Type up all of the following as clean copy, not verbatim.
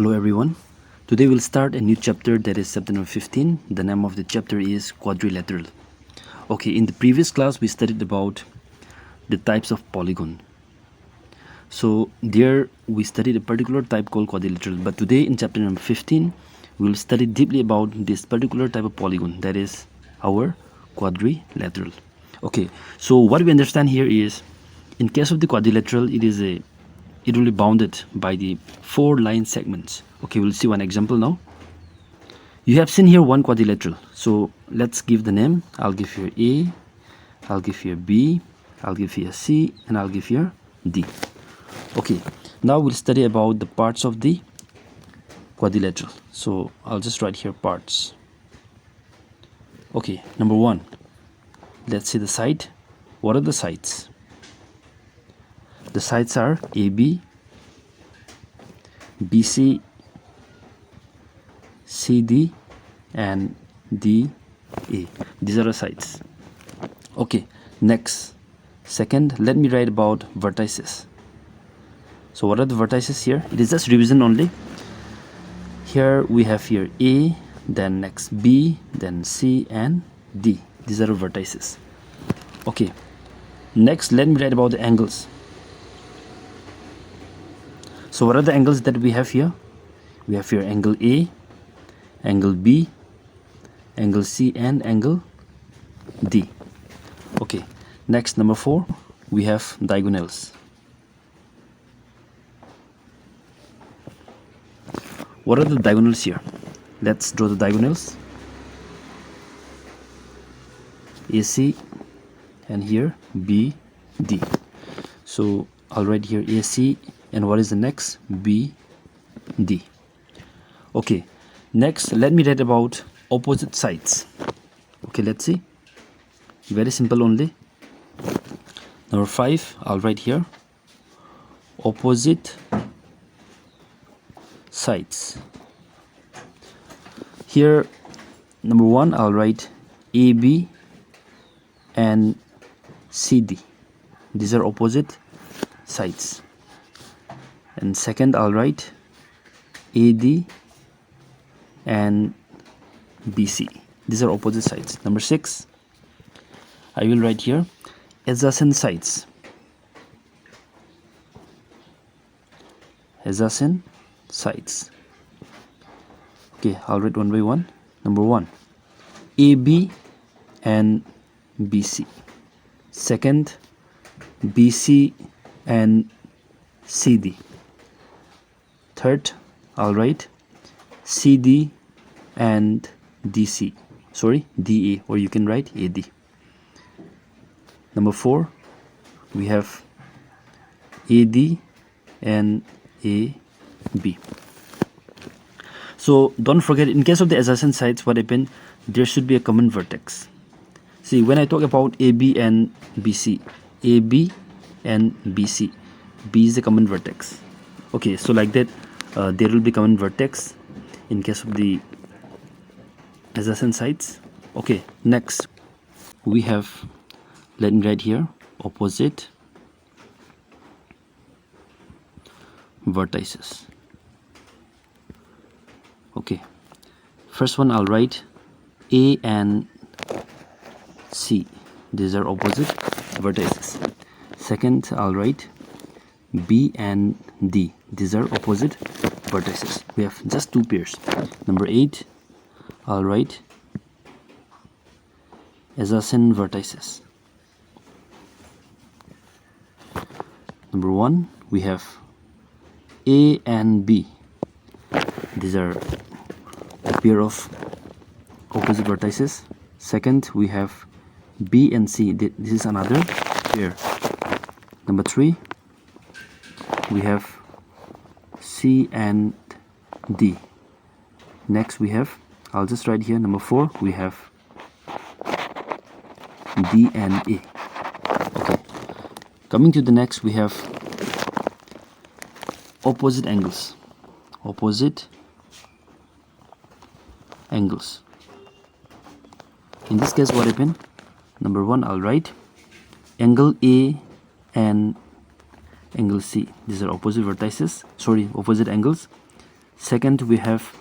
Hello everyone. Today we'll start a new chapter, that is chapter number 15. The name of the chapter is Quadrilateral. Okay, in the previous class we studied about the types of polygon. So there we studied a particular type called quadrilateral, but today in chapter number 15 we'll study deeply about this particular type of polygon, that is our quadrilateral. Okay, so what we understand here is, in case of the quadrilateral, it will be bounded by the 4 line segments. Okay, we'll see one example now. You have seen here one quadrilateral, so let's give the name. I'll give here A, I'll give here B, I'll give here C, and I'll give here D. Okay, now we'll study about the parts of the quadrilateral. So I'll just write here parts. Okay, number 1, let's see the side. What are the sides? The sides are AB, BC, CD, and DA. These are the sides. Okay, next, second, let me write about vertices. So what are the vertices here? It is just revision only. Here we have here A, then next B, then C, and D. These are the vertices. Okay, next let me write about the angles. So what are the angles that we have here? We have here angle A, angle B, angle C, and angle D. Okay, next, number 4, we have diagonals. What are the diagonals here? Let's draw the diagonals. AC and here BD. So I'll write here AC, and what is the next? BD. Okay, next let me write about opposite sides. Okay, let's see. Very simple only. Number 5, I'll write here opposite sides. Here, number 1, I'll write AB and CD. These are opposite sides. And second, I'll write AD and BC. These are opposite sides. Number 6, I will write here adjacent sides. Adjacent sides. Okay, I'll write one by one. Number 1, AB and BC. Second, BC and CD. Third, I'll write CD and DC. Sorry, DA, or you can write AD. Number 4, we have AD and AB. So don't forget, in case of the adjacent sides, what happened? There should be a common vertex. See, when I talk about AB and BC, AB and BC, B is the common vertex. Okay, so like that, there will be common vertex in case of the adjacent sides. Okay, next we have, let me write here, opposite vertices. Okay, first one, I'll write A and C. These are opposite vertices. Second, I'll write B and D. These are opposite vertices. We have just 2 pairs. Number 8, I'll write adjacent vertices. Number 1, we have A and B. These are a pair of opposite vertices. Second, we have B and C. This is another pair. Number 3, we have C and D. Next we have, I'll just write here, number 4, we have D and A. Okay, coming to the next, we have opposite angles. Opposite angles. In this case, what happened? Number 1, I'll write angle A and angle C. These are opposite vertices, sorry, opposite angles. Second, we have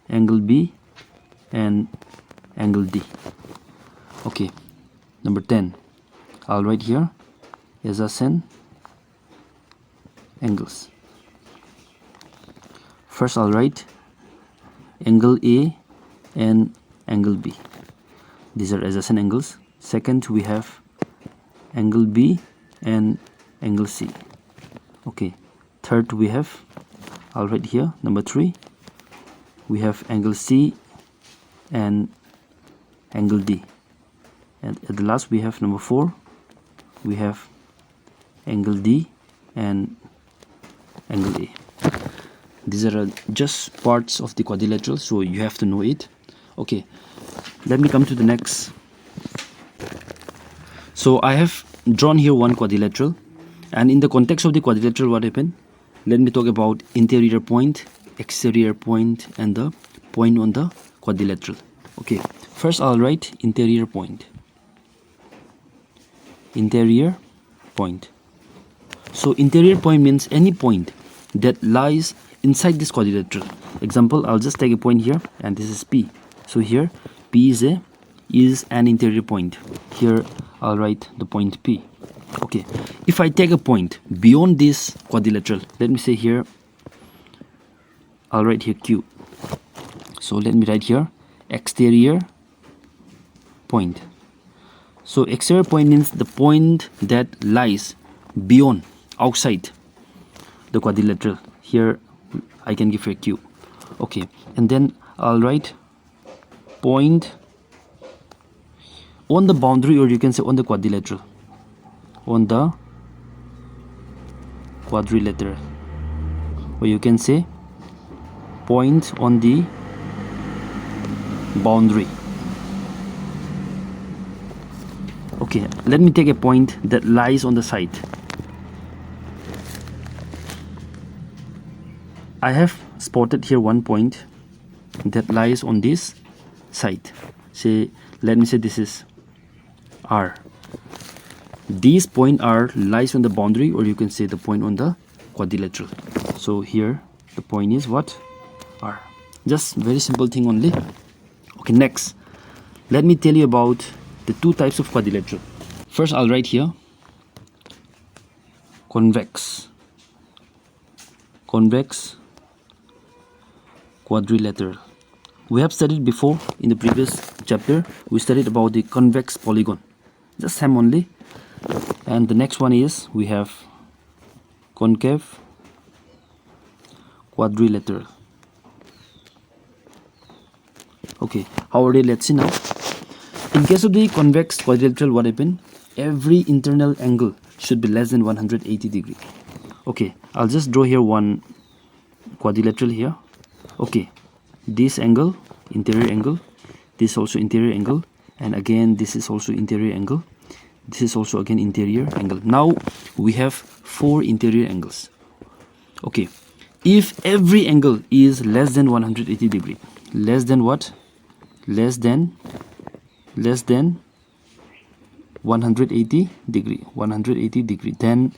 angle B and angle D. Okay, number 10. I'll write here adjacent angles. First, I'll write angle A and angle B. These are adjacent angles. Second, we have angle B and angle C. Okay. Third, we have, I'll write here, number 3, we have angle C and angle D. And at the last, we have number 4, we have angle D and angle A. These are just parts of the quadrilateral, so you have to know it. Okay, let me come to the next. So I have drawn here one quadrilateral, and in the context of the quadrilateral, what happened? Let me talk about interior point, exterior point, and the point on the quadrilateral. Okay, first I'll write interior point. Interior point. So interior point means any point that lies inside this quadrilateral. Example, I'll just take a point here, and this is P. So here P is an interior point. Here I'll write the point P. Okay, if I take a point beyond this quadrilateral, let me say here, I'll write here Q. So let me write here exterior point. So exterior point means the point that lies beyond, outside the quadrilateral. Here I can give a Q. Okay, and then I'll write point on the boundary, or you can say on the quadrilateral. On the quadrilateral, or you can say point on the boundary. Okay, let me take a point that lies on the side. I have spotted here one point that lies on this side. Say, let me say this is R. This point R lies on the boundary, or you can say the point on the quadrilateral. So here the point is what? R. Just very simple thing only. Okay, next let me tell you about the two types of quadrilateral. First, I'll write here convex quadrilateral. We have studied before in the previous chapter. We studied about the convex polygon, just same only. And the next one is we have concave quadrilateral. Okay, how are they? Let's see now. In case of the convex quadrilateral, what happened? Every internal angle should be less than 180 degree. Okay, I'll just draw here one quadrilateral here. Okay, this angle, interior angle, this also interior angle, and again this is also interior angle. This is also again interior angle. Now we have 4 interior angles. Okay, if every angle is less than 180 degree, less than what? Less than 180 degree, then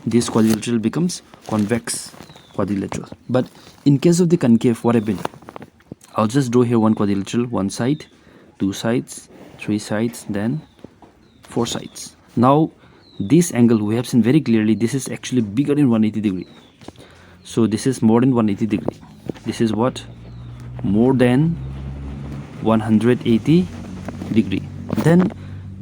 this quadrilateral becomes convex quadrilateral. But in case of the concave, what happened? I'll just draw here one quadrilateral, one side, 2 sides, 3 sides, then 4 sides. Now this angle we have seen very clearly, this is actually bigger than 180 degree. So this is more than 180 degree. This is what? More than 180 degree. Then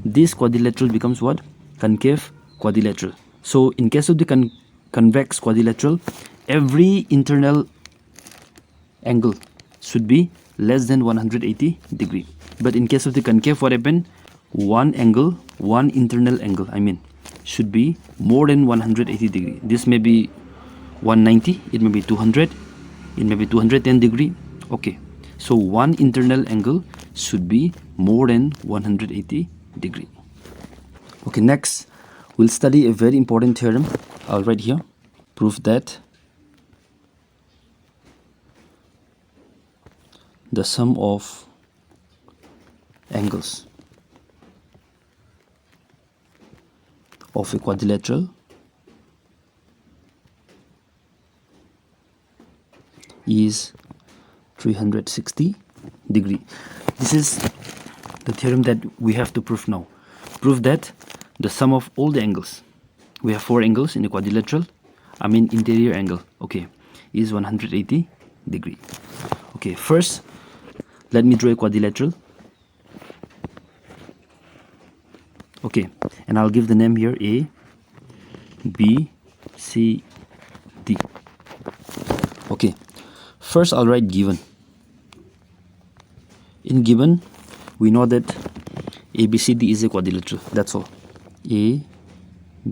this quadrilateral becomes what? Concave quadrilateral. So in case of the convex quadrilateral, every internal angle should be less than 180 degree. But in case of the concave, what happened? One internal angle, should be more than 180 degree. This may be 190, it may be 200, it may be 210 degree. Okay, so one internal angle should be more than 180 degree. Okay, next we'll study a very important theorem. I'll write here. Prove that the sum of angles of a quadrilateral is 360 degree. This is the theorem that we have to prove now. Prove that the sum of all the angles, we have 4 angles in the quadrilateral, I mean interior angle, okay, is 180 degree. Okay, first let me draw a quadrilateral. Okay, and I'll give the name here A, B, C, D. Okay, first I'll write given. In given, we know that ABCD is a quadrilateral. That's all. A,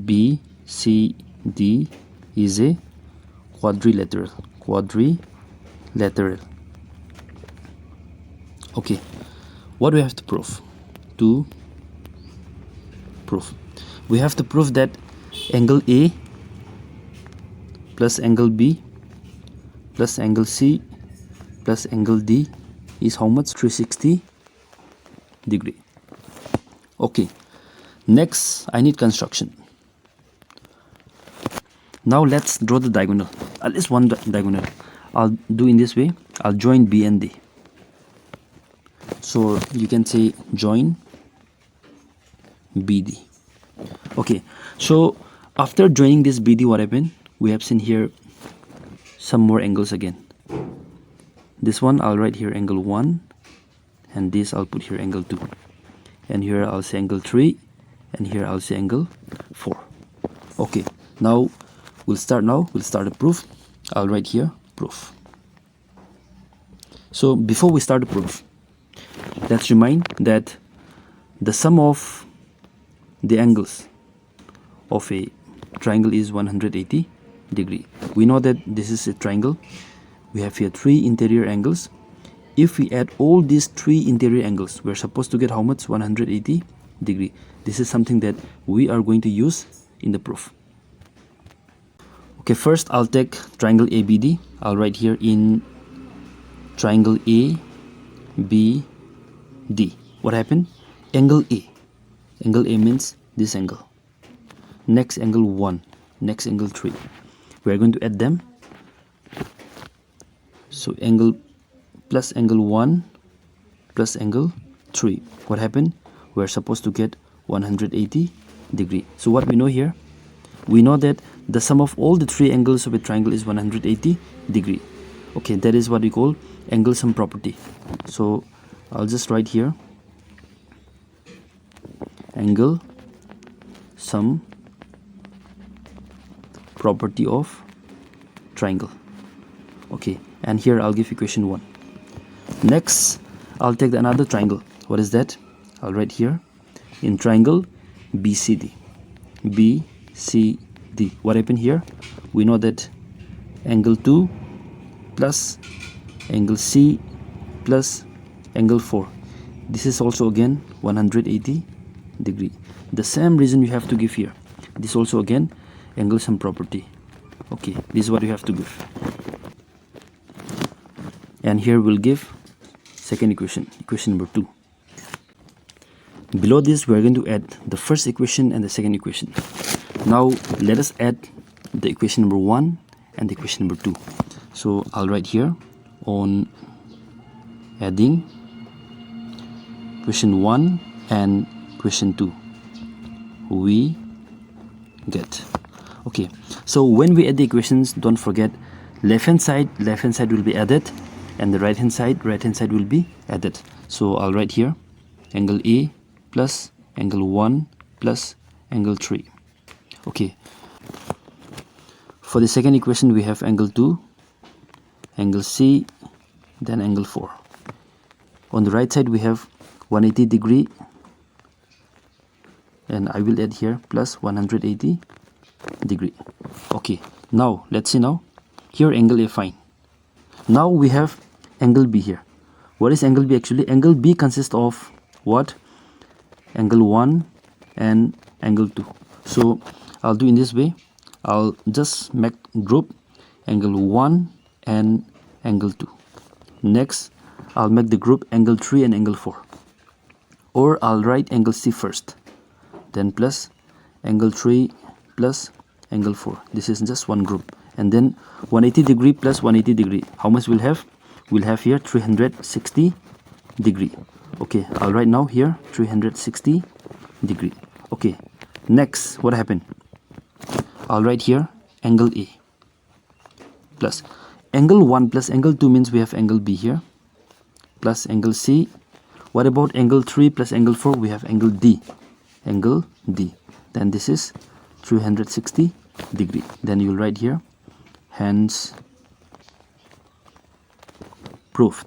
B, C, D is a quadrilateral. Quadrilateral. Okay, what do we have to prove? We have to prove that angle A plus angle B plus angle C plus angle D is how much? 360 degree. Okay, next I need construction. Now let's draw the diagonal, at least one diagonal. I'll do in this way. I'll join B and D. So you can say join BD. Okay, so after joining this BD, what happened? We have seen here some more angles again. This one I'll write here angle 1, and this I'll put here angle 2, and here I'll say angle 3, and here I'll say angle 4. Okay, now we'll start the proof. I'll write here proof. So before we start the proof, let's remind that the sum of the angles of a triangle is 180 degree. We know that this is a triangle. We have here 3 interior angles. If we add all these 3 interior angles, we're supposed to get how much? 180 degree. This is something that we are going to use in the proof. Okay, first I'll take triangle ABD. I'll write here in triangle ABD. What happened? Angle A. Angle A means this angle. Next angle 1. Next angle 3. We are going to add them. So angle plus angle 1 plus angle 3. What happened? We are supposed to get 180 degree. So what we know here? We know that the sum of all the 3 angles of a triangle is 180 degree. Okay, that is what we call angle sum property. So I'll just write here angle sum property of triangle. Okay, and here I'll give equation 1. Next I'll take another triangle. What is that? I'll write here in triangle BCD. BCD. What happened here? We know that angle 2 plus angle C plus angle 4. This is also again 180 degree. The same reason you have to give here. This also again angle sum property. Okay, this is what you have to give. And here we'll give second equation, equation number 2. Below this we are going to add the first equation and the second equation. Now let us add the equation number 1 and the equation number 2. So I'll write here on adding equation 1 and equation 2 we get. Okay, so when we add the equations, don't forget left hand side will be added, and the right hand side will be added. So I'll write here angle A plus angle 1 plus angle 3. Okay, for the second equation we have angle 2, angle C, then angle 4. On the right side we have 180 degree, and I will add here plus 180 degree. Okay, now let's see now. Here angle A, fine. Now we have angle B here. What is angle B actually? Angle B consists of what? Angle 1 and angle 2. So I'll do in this way. I'll just make group angle 1 and angle 2. Next I'll make the group angle 3 and angle 4. Or I'll write angle C first, then plus angle 3 plus angle 4. This is just one group. And then 180 degree plus 180 degree, how much we'll have? We'll have here 360 degree. Okay, I'll write now here 360 degree. Okay, next what happened? I'll write here angle A plus angle 1 plus angle 2 means we have angle B here, plus angle C. What about angle 3 plus angle 4? We have angle D. Angle D. Then this is 360 degree. Then you'll write here, hence proved.